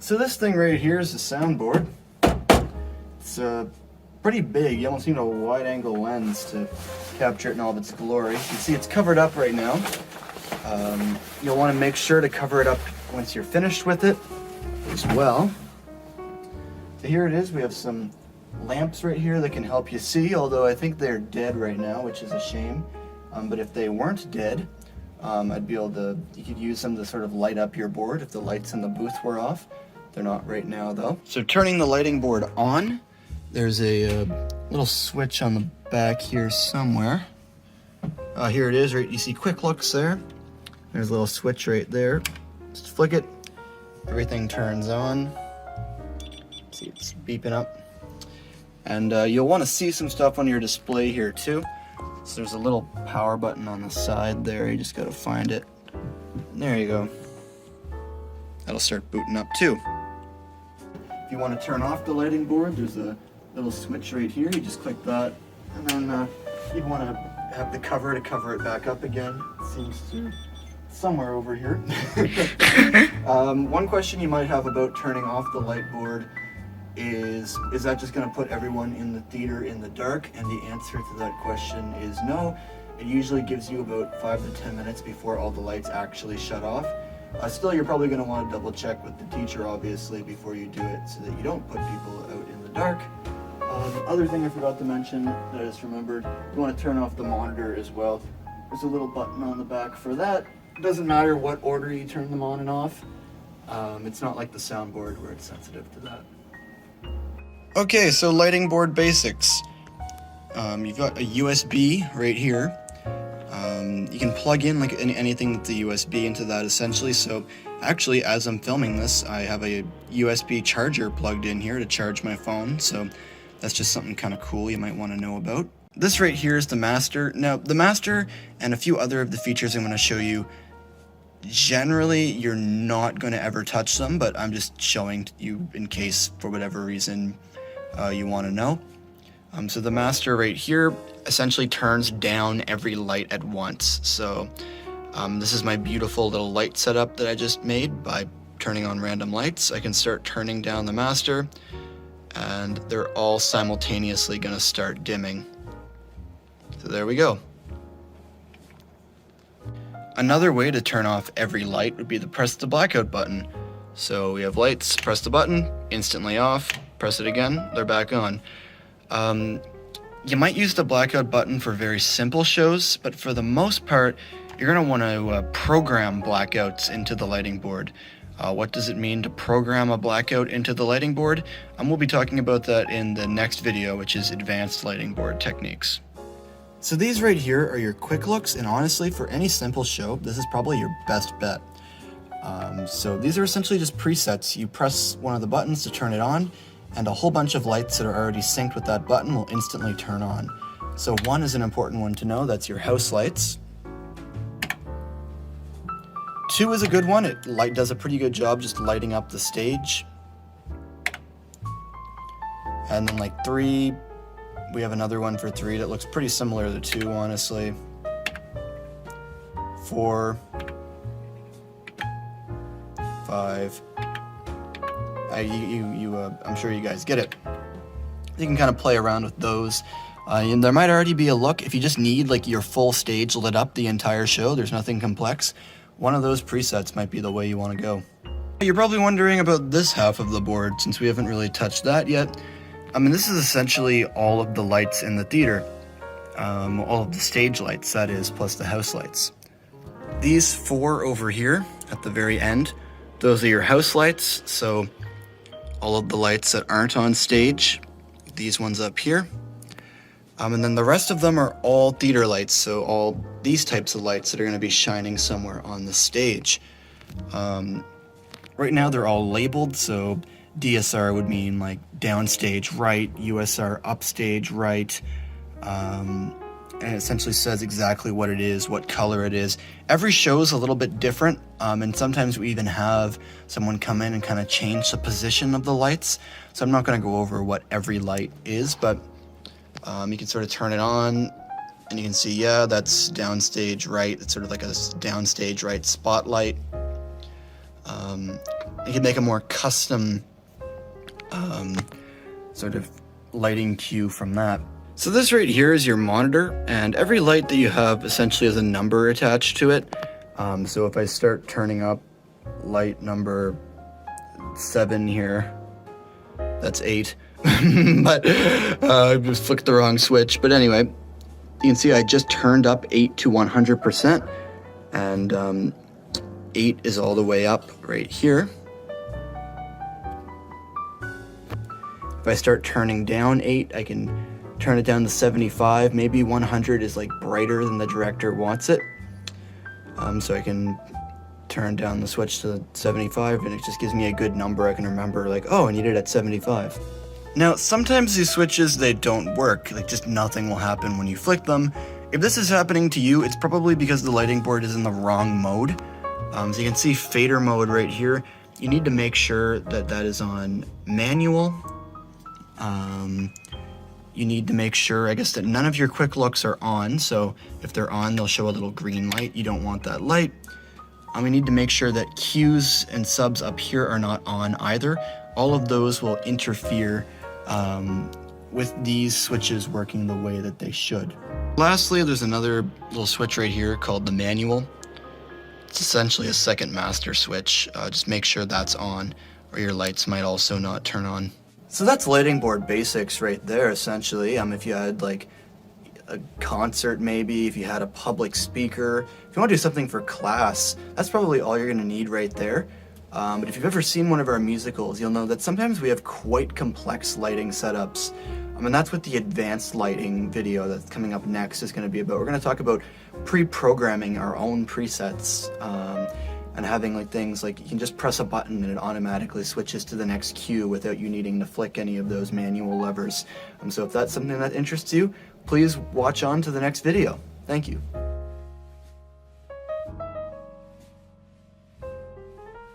So this thing right here is a soundboard. It's pretty big. You almost need a wide-angle lens to capture it in all of its glory. You can see it's covered up right now. You'll want to make sure to cover it up once you're finished with it as well. So here it is. We have some lamps right here that can help you see, although I think they're dead right now, which is a shame. But if they weren't dead, you could use them to sort of light up your board if the lights in the booth were off. They're not right now though. So turning the lighting board on, there's a little switch on the back here somewhere. Here it is, right? You see quick looks there. There's a little switch right there. Just flick it, everything turns on. See, it's beeping up. And you'll want to see some stuff on your display here too. So there's a little power button on the side there. You just gotta find it. There you go. That'll start booting up too. If you want to turn off the lighting board, there's a little switch right here. You just click that, and then you want to have the cover to cover it back up again. It seems to somewhere over here. One question you might have about turning off the light board is that just going to put everyone in the theater in the dark? And the answer to that question is no. It usually gives you about 5 to 10 minutes before all the lights actually shut off. Still, you're probably going to want to double check with the teacher, obviously, before you do it, so that you don't put people out in the dark. Other thing I forgot to mention that I just remembered, you want to turn off the monitor as well. There's a little button on the back for that. It doesn't matter what order you turn them on and off. It's not like the soundboard where it's sensitive to that. Okay, so lighting board basics. You've got a USB right here. You can plug in like anything with the USB into that essentially. So actually, as I'm filming this, I have a USB charger plugged in here to charge my phone. So that's just something kind of cool you might want to know about. This right here is the master. Now, the master and a few other of the features I'm going to show you, generally you're not going to ever touch them, but I'm just showing you in case for whatever reason you want to know. So the master right here essentially turns down every light at once. So this is my beautiful little light setup that I just made by turning on random lights. I can start turning down the master, and they're all simultaneously going to start dimming. So there we go. Another way to turn off every light would be to press the blackout button. So we have lights, press the button, instantly off, press it again, they're back on. You might use the blackout button for very simple shows, but for the most part, you're going to want to program blackouts into the lighting board. What does it mean to program a blackout into the lighting board? We'll be talking about that in the next video, which is advanced lighting board techniques. So these right here are your quick looks, and honestly, for any simple show, this is probably your best bet. So these are essentially just presets. You press one of the buttons to turn it on, and a whole bunch of lights that are already synced with that button will instantly turn on. So one is an important one to know, that's your house lights. 2 is a good one, it does a pretty good job just lighting up the stage. And then like 3, we have another one for 3 that looks pretty similar to 2, honestly. 4, 5. I'm sure you guys get it. You can kind of play around with those. And there might already be a look. If you just need like your full stage lit up the entire show, there's nothing complex, one of those presets might be the way you want to go. You're probably wondering about this half of the board, since we haven't really touched that yet. This is essentially all of the lights in the theater. All of the stage lights, that is, plus the house lights. These 4 over here at the very end, those are your house lights. So all of the lights that aren't on stage, these ones up here. And then the rest of them are all theater lights, so all these types of lights that are going to be shining somewhere on the stage. Right now they're all labeled, so DSR would mean like downstage right, USR upstage right, and it essentially says exactly what it is, what color it is. Every show is a little bit different, and sometimes we even have someone come in and kind of change the position of the lights. So I'm not going to go over what every light is, but you can sort of turn it on, and you can see, yeah, that's downstage right. It's sort of like a downstage right spotlight. you can make a more custom sort of lighting cue from that. So this right here is your monitor, and every light that you have essentially has a number attached to it. So if I start turning up light number 7 here, that's 8. But I just flicked the wrong switch. But anyway, you can see I just turned up 8 to 100%, and 8 is all the way up right here. If I start turning down 8, I can turn it down to 75. Maybe 100 is like brighter than the director wants it. So I can turn down the switch to 75, and it just gives me a good number. I can remember, like, oh, I need it at 75. Now, sometimes these switches, they don't work. Like, just nothing will happen when you flick them. If this is happening to you, it's probably because the lighting board is in the wrong mode. So you can see fader mode right here. You need to make sure that that is on manual. You need to make sure, I guess, that none of your quick looks are on. So if they're on, they'll show a little green light. You don't want that light. We need to make sure that cues and subs up here are not on either. All of those will interfere with these switches working the way that they should. Lastly, there's another little switch right here called the manual. It's essentially a second master switch. Just make sure that's on, or your lights might also not turn on. So that's lighting board basics right there, essentially. If you had like a concert, maybe, if you had a public speaker, if you want to do something for class, that's probably all you're gonna need right there. But if you've ever seen one of our musicals, you'll know that sometimes we have quite complex lighting setups. And that's what the advanced lighting video that's coming up next is going to be about. We're going to talk about pre-programming our own presets, and having like things like you can just press a button and it automatically switches to the next cue without you needing to flick any of those manual levers. So if that's something that interests you, please watch on to the next video. Thank you.